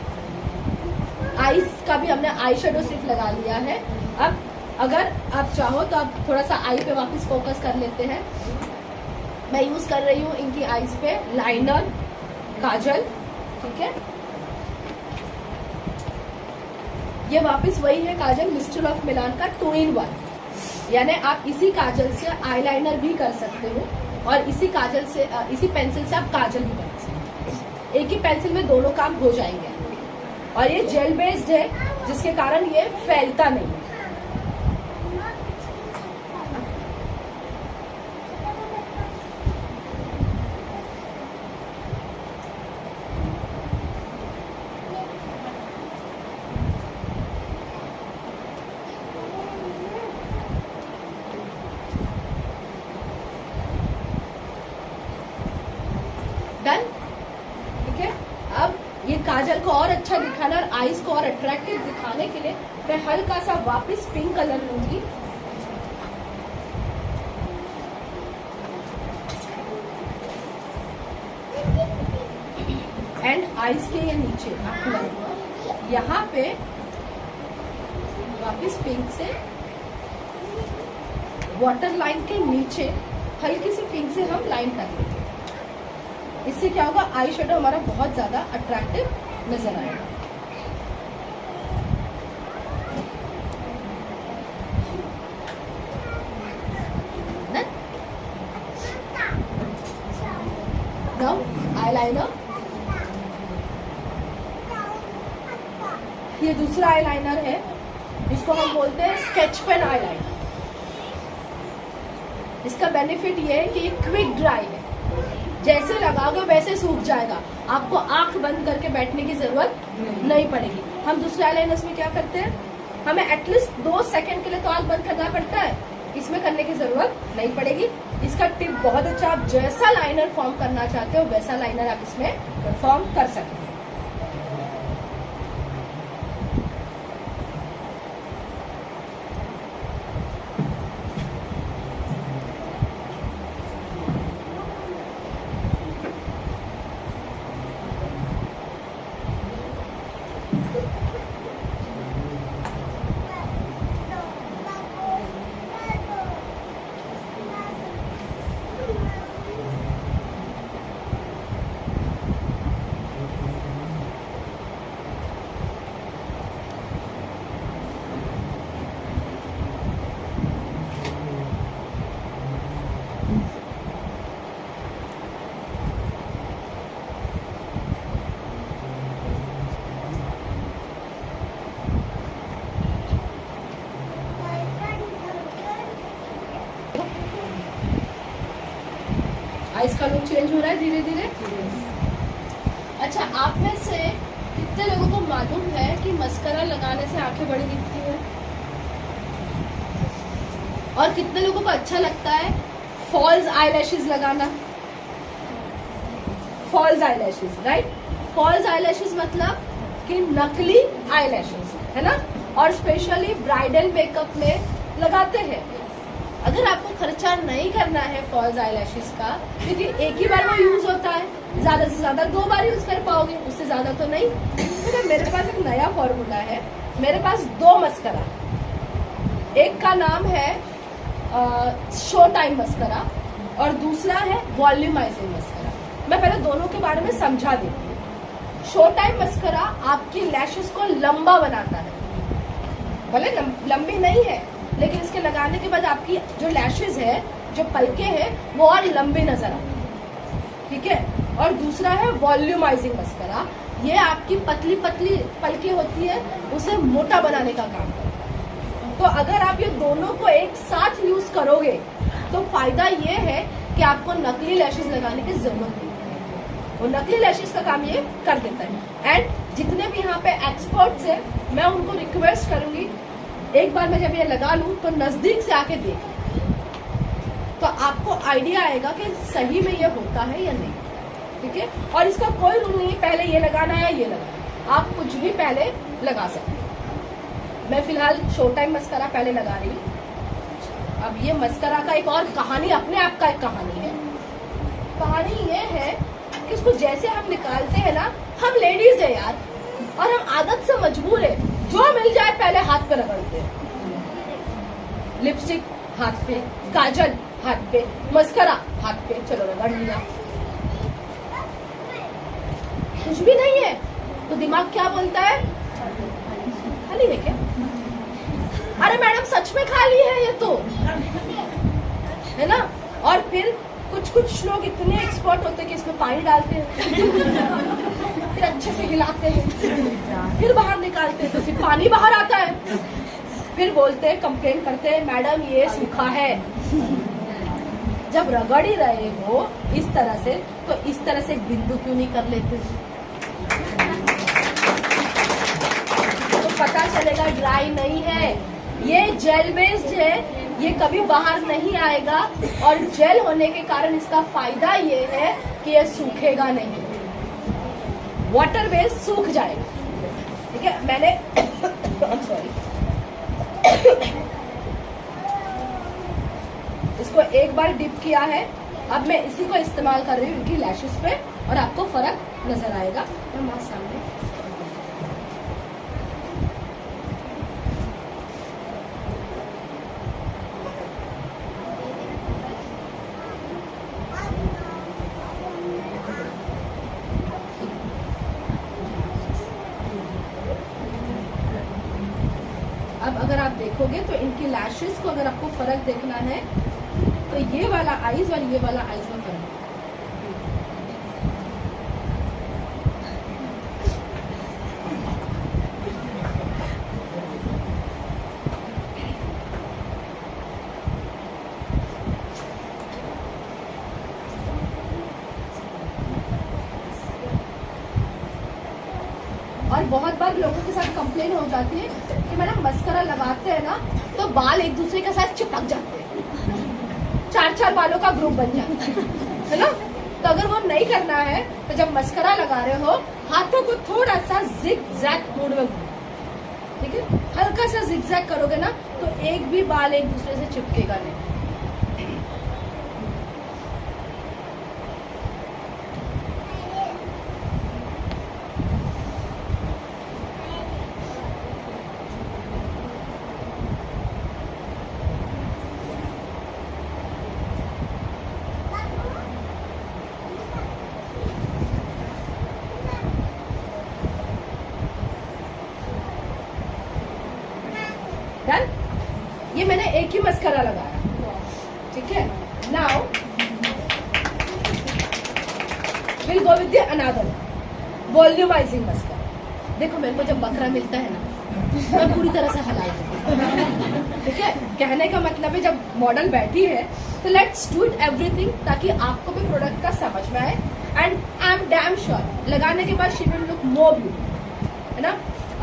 आईज का भी हमने आई शेडो सिर्फ लगा लिया है। अब अगर आप चाहो तो आप थोड़ा सा आई पे वापस फोकस कर लेते हैं। मैं यूज कर रही हूँ इनकी आईज पे लाइनर, काजल, ठीक है। ये वापस वही है काजल मिस्टर ऑफ मिलान का 2-in-1, यानी आप इसी काजल से आईलाइनर भी कर सकते हो और इसी काजल से इसी पेंसिल से आप काजल भी बना सकते हो। एक ही पेंसिल में दोनों काम हो जाएंगे। और ये जेल बेस्ड है, जिसके कारण ये फैलता नहीं। डन, ठीक है। अब ये काजल को और अच्छा दिखाना और आईज को और अट्रैक्टिव दिखाने के लिए मैं हल्का सा वापस पिंक कलर लूंगी। एंड आईज के ये नीचे यहाँ पे वापस पिंक से वाटर लाइन के नीचे हल्की सी पिंक से हम लाइन कर लेंगे। इससे क्या होगा, आई शेडो हमारा बहुत ज्यादा अट्रैक्टिव नजर आएगा। नाउ आईलाइनर, ये दूसरा आईलाइनर है, इसको हम बोलते हैं स्केच पेन आईलाइनर। इसका बेनिफिट ये है कि ये क्विक ड्राई है, जैसे लगाओगे वैसे सूख जाएगा, आपको आंख बंद करके बैठने की जरूरत नहीं पड़ेगी। हम दूसरे आईलाइनर्स में क्या करते हैं, हमें एटलीस्ट 2 सेकंड के लिए तो आंख बंद करना पड़ता है, इसमें करने की जरूरत नहीं पड़ेगी। इसका टिप बहुत अच्छा, आप जैसा लाइनर फॉर्म करना चाहते हो वैसा लाइनर आप इसमें फॉर्म कर सकते हो। आइज का लुक चेंज हो रहा है धीरे धीरे। अच्छा, आप में से कितने लोगों को मालूम है कि मस्करा लगाने से आंखें बड़ी दिखती है? और कितने लोगों को अच्छा लगता है फॉल्स आईलैशेस लगाना? False eyelashes, right. False eyelashes मतलब कि नकली आईलैशेस, है ना। और स्पेशली ब्राइडल मेकअप में लगाते हैं। अगर आपको खर्चा नहीं करना है फॉल्स आईलैशेस का, क्योंकि एक ही बार वो यूज होता है, ज्यादा से ज्यादा 2 बार यूज कर पाओगे, उससे ज्यादा तो नहीं। तो मेरे पास एक नया फॉर्मूला है, मेरे पास 2 मस्करा, एक का नाम है शो टाइम मस्करा और दूसरा है वॉल्यूमाइजिंग मस्करा। मैं पहले दोनों के बारे में समझा देती हूँ। शो टाइम मस्करा आपकी लैशेस को लंबा बनाता है, भले लंबी नहीं है, लेकिन इसके लगाने के बाद आपकी जो लैशेस है, जो पलके हैं, वो और लंबी नजर आती है, ठीक है। और दूसरा है वॉल्यूमाइजिंग मस्करा, ये आपकी पतली पतली पलके होती है, उसे मोटा बनाने का काम करता है। तो अगर आप ये दोनों को एक साथ यूज करोगे तो फायदा ये है कि आपको नकली लैशेस लगाने की जरूरत नहीं है, वो नकली लैशेस का काम ये कर देता है। एंड जितने भी यहाँ पे एक्सपर्ट्स हैं, मैं उनको रिक्वेस्ट करूंगी, एक बार मैं जब ये लगा लूं तो नजदीक से आके देख, तो आपको आइडिया आएगा कि सही में ये होता है या नहीं, ठीक है। और इसका कोई रूल नहीं, पहले ये लगाना है ये लगाना, आप कुछ भी पहले लगा सकते हैं। मैं फिलहाल शो टाइम मस्करा पहले लगा रही हूँ। अब ये मस्करा का एक और कहानी, अपने आप का एक कहानी है। कहानी ये है कि इसको जैसे हम निकालते हैं ना, हम लेडीज है यार, और हम आदत से मजबूर है, जो मिल जाए पहले हाथ पे रगड़ते हैं। लिपस्टिक हाथ पे, काजल हाथ पे, मस्करा हाथ पे, चलो रगड़ लिया, कुछ भी नहीं है तो दिमाग क्या बोलता है, खाली है क्या? अरे मैडम सच में खाली है ये तो, है ना। और फिर कुछ लोग इतने एक्सपर्ट होते हैं कि इसमें पानी डालते हैं, फिर अच्छे से हिलाते हैं, फिर बाहर निकालते हैं तो फिर पानी बाहर आता है, फिर बोलते हैं, कंप्लेन करते हैं, मैडम ये सूखा है। जब रगड़ ही रहे हो इस तरह से, तो इस तरह से एक बिंदु क्यों नहीं कर लेते? तो पता चलेगा ड्राई नहीं है, ये जेल बेस्ड है, ये कभी बाहर नहीं आएगा। और जेल होने के कारण इसका फायदा ये है कि ये सूखेगा नहीं, वाटर बेस्ड सूख जाएगा, ठीक है। मैंने सॉरी इसको एक बार डिप किया है, अब मैं इसी को इस्तेमाल कर रही हूँ इनकी लैशेस पे, और आपको फर्क नजर आएगा। और माँ सामने अब अगर आप देखोगे तो इनकी लैशेस को अगर आपको फर्क देखना है तो ये वाला आईज और ये वाला आईज में फर्क है। और बहुत बार लोगों के साथ कंप्लेन हो जाती है कि मैडम मस्करा लगाते हैं ना तो बाल एक दूसरे के साथ चिपक जाते हैं, 4-4 बालों का ग्रुप बन जाता है ना। तो अगर वो नहीं करना है तो जब मस्करा लगा रहे हो, हाथों को थोड़ा सा जिग-जैग मोड में घुमाओ, ठीक है। हल्का सा जिग-जैग करोगे ना तो एक भी बाल एक दूसरे से चिपकेगा नहीं। डन। ये मैंने एक ही मस्करा लगाया, ठीक है। Now will go with the another volumising mascara. देखो मेरे को जब बकरा मिलता है ना, मैं पूरी तरह से हिला देती हूँ, ठीक है। कहने का मतलब है जब मॉडल बैठी है तो लेट्स डू इट एवरीथिंग, ताकि आपको भी प्रोडक्ट का समझ में आए। And I am damn sure लगाने के बाद she will look more beautiful, है ना।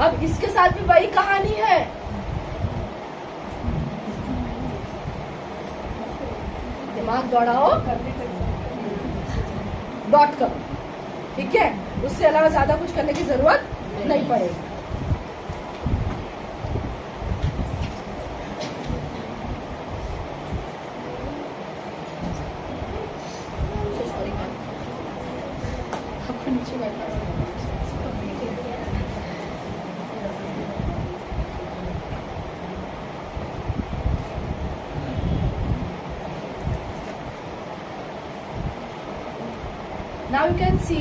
अब इसके साथ भी वही कहानी है, दिमाग दौड़ाओ, डॉट करो, ठीक है। उससे अलावा ज्यादा कुछ करने की जरूरत नहीं पड़ेगी। Now you can see.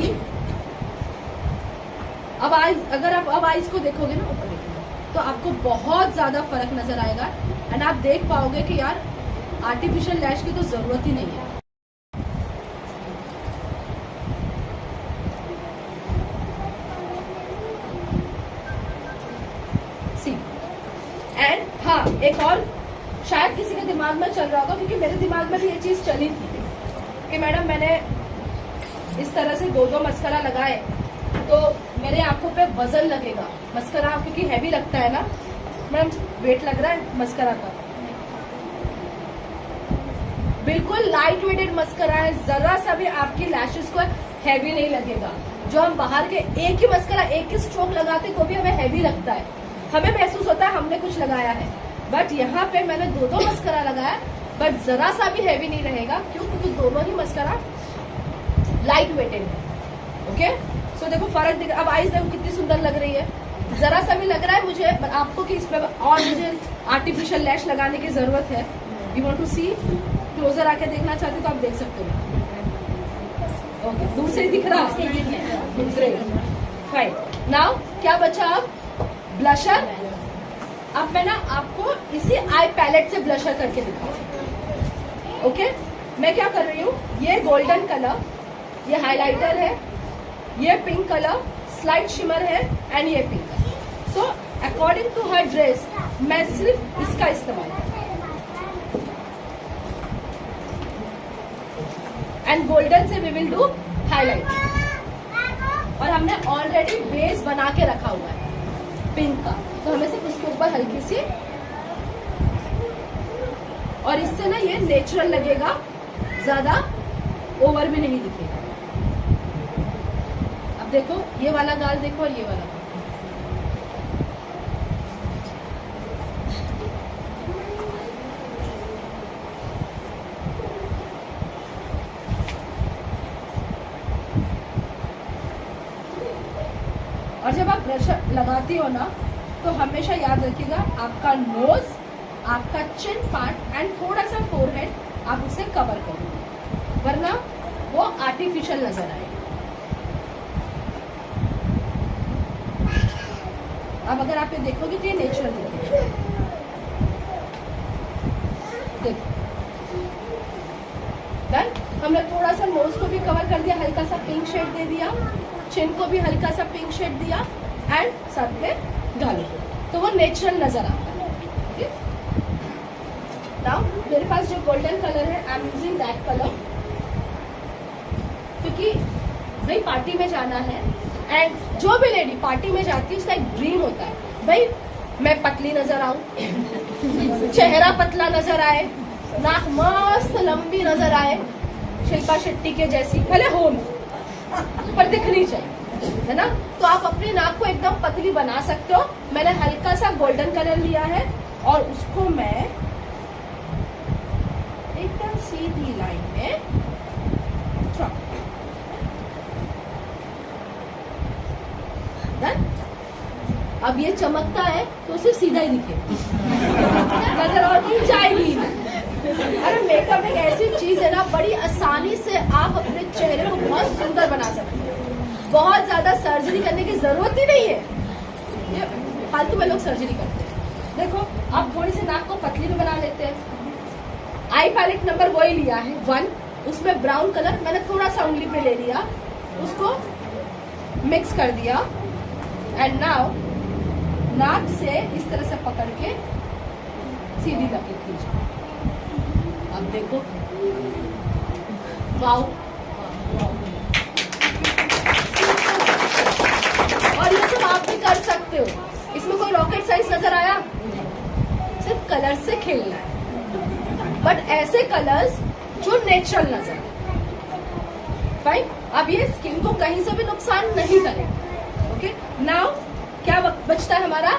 अब आइज, अगर आप अब आइज को देखोगे ना, ऊपर देखोगे तो आपको बहुत ज्यादा फर्क नजर आएगा एंड आप देख पाओगे कि यार आर्टिफिशियल लैश की तो जरूरत ही नहीं है। सी एंड हाँ, एक और शायद किसी के दिमाग में चल रहा होगा, क्योंकि मेरे दिमाग में भी ये चीज चली थी कि मैडम मैंने इस तरह से दो मस्करा लगाए तो मेरे आंखों पे वजन लगेगा। मस्करा क्योंकि हैवी लगता है ना मैम, वेट लग रहा है मस्करा का। बिल्कुल लाइट वेटेड मस्करा है, जरा सा भी आपकी लैशेस को हैवी नहीं लगेगा। जो हम बाहर के एक ही मस्करा एक ही स्ट्रोक लगाते तो भी हमें हैवी लगता है, हमें महसूस होता है हमने कुछ लगाया है। बट यहाँ पे मैंने दो मस्करा लगाया, बट जरा सा भी हैवी नहीं रहेगा। क्यों? क्योंकि दोनों ही मस्करा लाइट वेटेड है। ओके, सो देखो फर्क दिख। अब आईज देखो कितनी सुंदर लग रही है, जरा सा भी लग रहा है मुझे आपको कि इस पे और मुझे आर्टिफिशियल लैश लगाने की जरूरत है। You want to see, closer आके देखना चाहते तो आप देख सकते हो। ओके, दूर से ही दिख रहा है। Great, fine. नाउ क्या बचा? अब ब्लशर। अब मैं ना आपको इसी आई पैलेट से ब्लशर करके दिखाऊं। ओके, मैं क्या कर रही हूँ, ये गोल्डन कलर, ये हाइलाइटर है, ये पिंक कलर स्लाइट शिमर है एंड ये pink. So according to her dress मैं सिर्फ इसका इस्तेमाल एंड गोल्डन से वी विल डू हाईलाइट। और हमने ऑलरेडी बेस बना के रखा हुआ है पिंक का, तो हमें सिर्फ उसके ऊपर हल्की सी, और इससे ना ये नेचुरल लगेगा, ज्यादा ओवर भी नहीं दिखेगा। अब देखो ये वाला गाल देखो और ये वाला। और जब आप ब्रश लगाती हो ना तो हमेशा याद रखिएगा आपका नोज, आपका चिन पार्ट एंड थोड़ा सा फोरहेड आप उसे कवर करो, वरना वो आर्टिफिशियल नजर आए। अब अगर आप ये देखोगे तो ये नेचुरल दिखेगा। देखो डन। हमने थोड़ा सा नोज को भी कवर कर दिया, हल्का सा पिंक शेड दे दिया, चिन को भी हल्का सा पिंक शेड दिया एंड साथ में गालों को, तो वो नेचुरल नजर आता है। नाउ मेरे पास जो गोल्डन कलर है, आई एम यूजिंग दैट कलर, क्योंकि भाई पार्टी में जाना है एंड जो भी लेडी पार्टी में जाती है उसका एक ड्रीम होता है, भाई मैं पतली नजर आऊं, चेहरा पतला नजर आए, नाक मस्त लंबी नजर आए, शिल्पा शेट्टी के जैसी, भले हो पर दिखनी चाहिए, है ना। तो आप अपनी नाक को एकदम पतली बना सकते हो। मैंने हल्का सा गोल्डन कलर लिया है और उसको मैं एकदम सीधी लाइन में डन। अब ये चमकता है तो सिर्फ सीधा ही दिखे, नजर और नहीं जाएगी। अरे मेकअप एक ऐसी चीज है ना, बड़ी आसानी से आप अपने चेहरे को बहुत सुंदर बना सकते हो, बहुत ज्यादा सर्जरी करने की जरूरत ही नहीं है। ये फालतू में लोग सर्जरी करते हैं। देखो आप थोड़ी सी नाक को पतली भी बना लेते हैं। आई पैलेट नंबर वही लिया है 1, उसमें ब्राउन कलर मैंने थोड़ा सा उंगली पे ले लिया, उसको मिक्स कर दिया एंड नाउ नाक से इस तरह से पकड़ के सीधी लकीर खींचो। अब देखो वाओ, और ये सब आप भी कर सकते हो, इसमें कोई रॉकेट साइंस नजर आया? सिर्फ कलर से खेलना है, बट ऐसे कलर्स जो नेचुरल नजर आए। फाइन। अब ये स्किन को कहीं से भी नुकसान नहीं करेगा। ओके, नाउ क्या बचता है हमारा?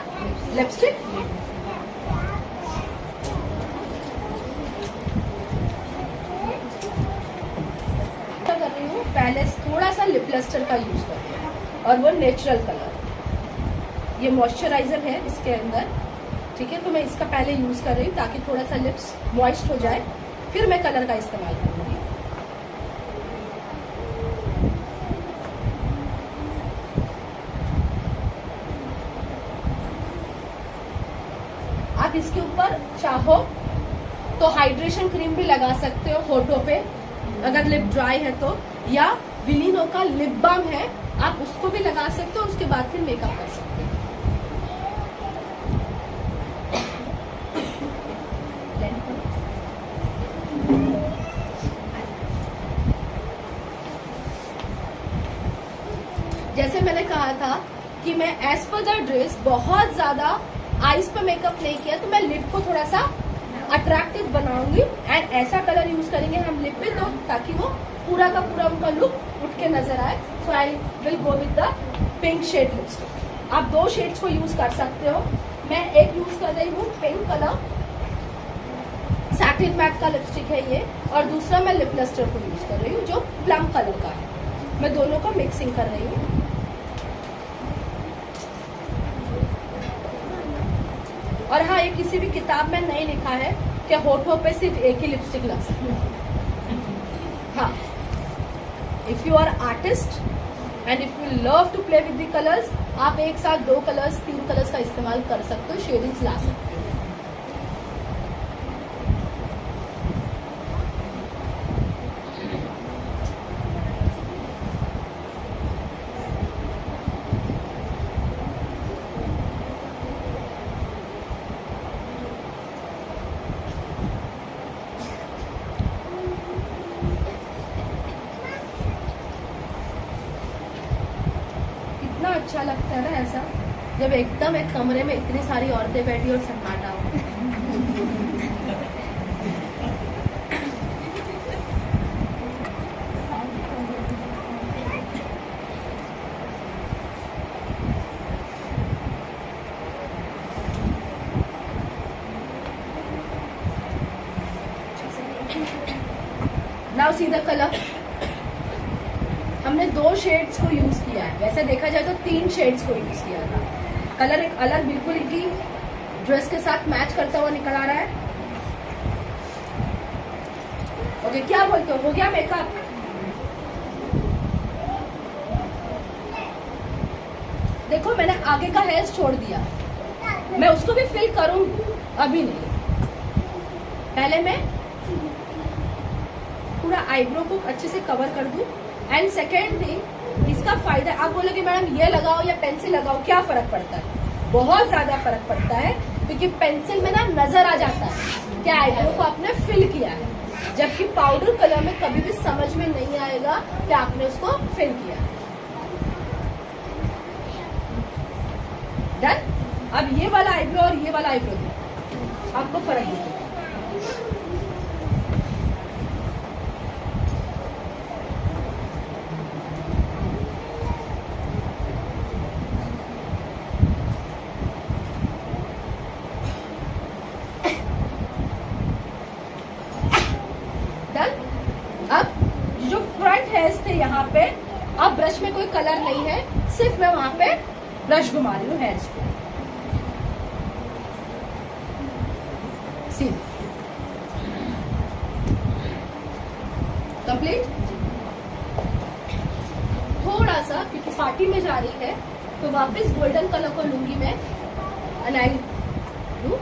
लिपस्टिक। कर रही हूँ पहले थोड़ा सा लिप लस्टर का यूज करती हूँ और वो नेचुरल कलर, ये मॉइस्चराइजर है इसके अंदर, ठीक है। तो मैं इसका पहले यूज कर रही हूँ ताकि थोड़ा सा लिप्स मॉइस्ट हो जाए, फिर मैं कलर का इस्तेमाल करूंगी। आप इसके ऊपर चाहो तो हाइड्रेशन क्रीम भी लगा सकते हो होठों पे, अगर लिप ड्राई है तो, या विलिनो का लिप बाम है आप उसको भी लगा सकते हो, उसके बाद फिर मेकअप कर सकते हो। जैसे मैंने कहा था कि मैं एज पर द ड्रेस बहुत ज्यादा आईज पे मेकअप नहीं किया, तो मैं लिप को थोड़ा सा अट्रैक्टिव बनाऊंगी एंड ऐसा कलर यूज करेंगे हम लिप पे, तो ताकि वो पूरा का पूरा उनका लुक उठ के नजर आए। So I will go with the pink shade lipstick. आप 2 शेड्स को यूज कर सकते हो। मैं एक यूज कर रही हूँ पिंक कलर, सैटिन मैट का लिपस्टिक है ये, और दूसरा मैं लिप लस्टर को यूज कर रही हूँ जो प्लम कलर का है। मैं दोनों को मिक्सिंग कर रही हूँ। और हाँ, ये किसी भी किताब में नहीं लिखा है कि होठों पे सिर्फ एक ही लिपस्टिक लग सकती है। हाँ, if you are artist and if you love to play with the colours, आप एक साथ 2 कलर्स 3 कलर्स का इस्तेमाल कर सकते हो, शेडिंग्स ला सकते हो। अच्छा लगता है ना ऐसा, जब एकदम एक कमरे में इतनी सारी औरतें बैठी और सन्नाटा हो। Now see the colour. हमने 2 शेड्स को यूज किया है, वैसे देखा जाए तो 3 शेड्स को यूज किया था। कलर एक अलग बिल्कुल की ड्रेस के साथ मैच करता हुआ निकल आ रहा है। ओके, क्या बोलते हो गया मेकअप? देखो मैंने आगे का हेयर छोड़ दिया, मैं उसको भी फिल करूंगी, अभी नहीं। पहले मैं पूरा आईब्रो को अच्छे से कवर कर दूं। एंड सेकेंड थिंग, इसका फायदा, आप बोलोगे मैडम ये लगाओ या पेंसिल लगाओ, क्या फर्क पड़ता है? बहुत ज्यादा फर्क पड़ता है, क्योंकि पेंसिल में ना नजर आ जाता है कि आईब्रो को आपने फिल किया है, जबकि पाउडर कलर में कभी भी समझ में नहीं आएगा कि आपने उसको फिल किया है। डन। अब ये वाला आईब्रो और ये वाला आईब्रो आपको फर्क दिखेगा। यहाँ पे अब ब्रश में कोई कलर नहीं है, सिर्फ मैं वहां पे ब्रश घुमा रही हूँ हेयर्स को। सी कंप्लीट। थोड़ा सा क्योंकि पार्टी में जा रही है तो वापस गोल्डन कलर को लूंगी मैं, अलाइन लू।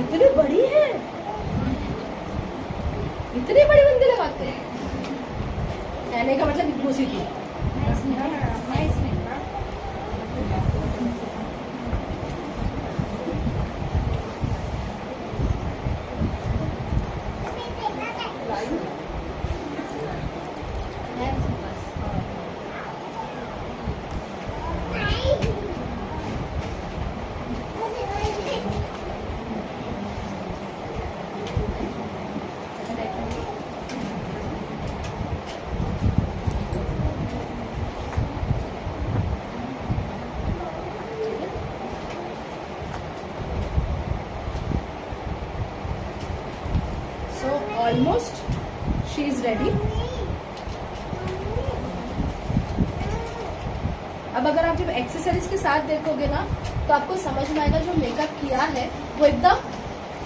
इतनी बड़ी है, इतनी बड़ी बंदी लगाते हैं, कहने का मतलब इतनी सी थी। Almost she is ready. अब अगर आप जब एक्सेसरीज के साथ देखोगे ना तो आपको समझ में आएगा जो मेकअप किया है वो एकदम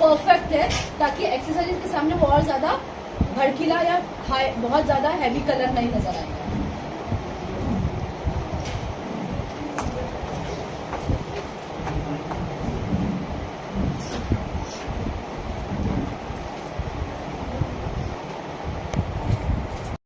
परफेक्ट है, ताकि एक्सेसरीज के सामने वो और ज्यादा भड़कीला या बहुत ज्यादा हैवी कलर नहीं नजर आएगा।